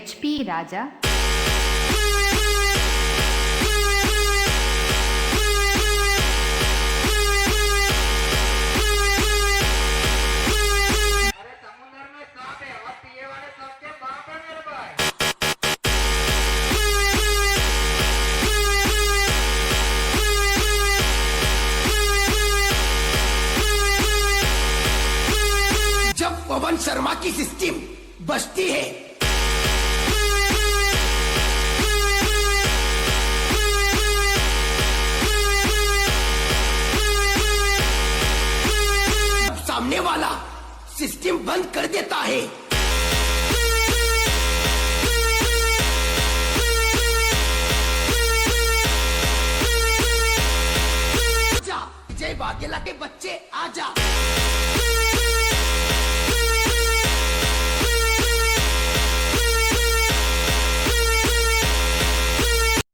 HP राजा। अरे समुद्र में सांप है और पिए वाले सांप के बाप है मेरे भाई। जब पवन शर्मा की सिस्टम बजती है सामने वाला सिस्टम बंद कर देता है। आजा जय वाघेला के बच्चे आजा।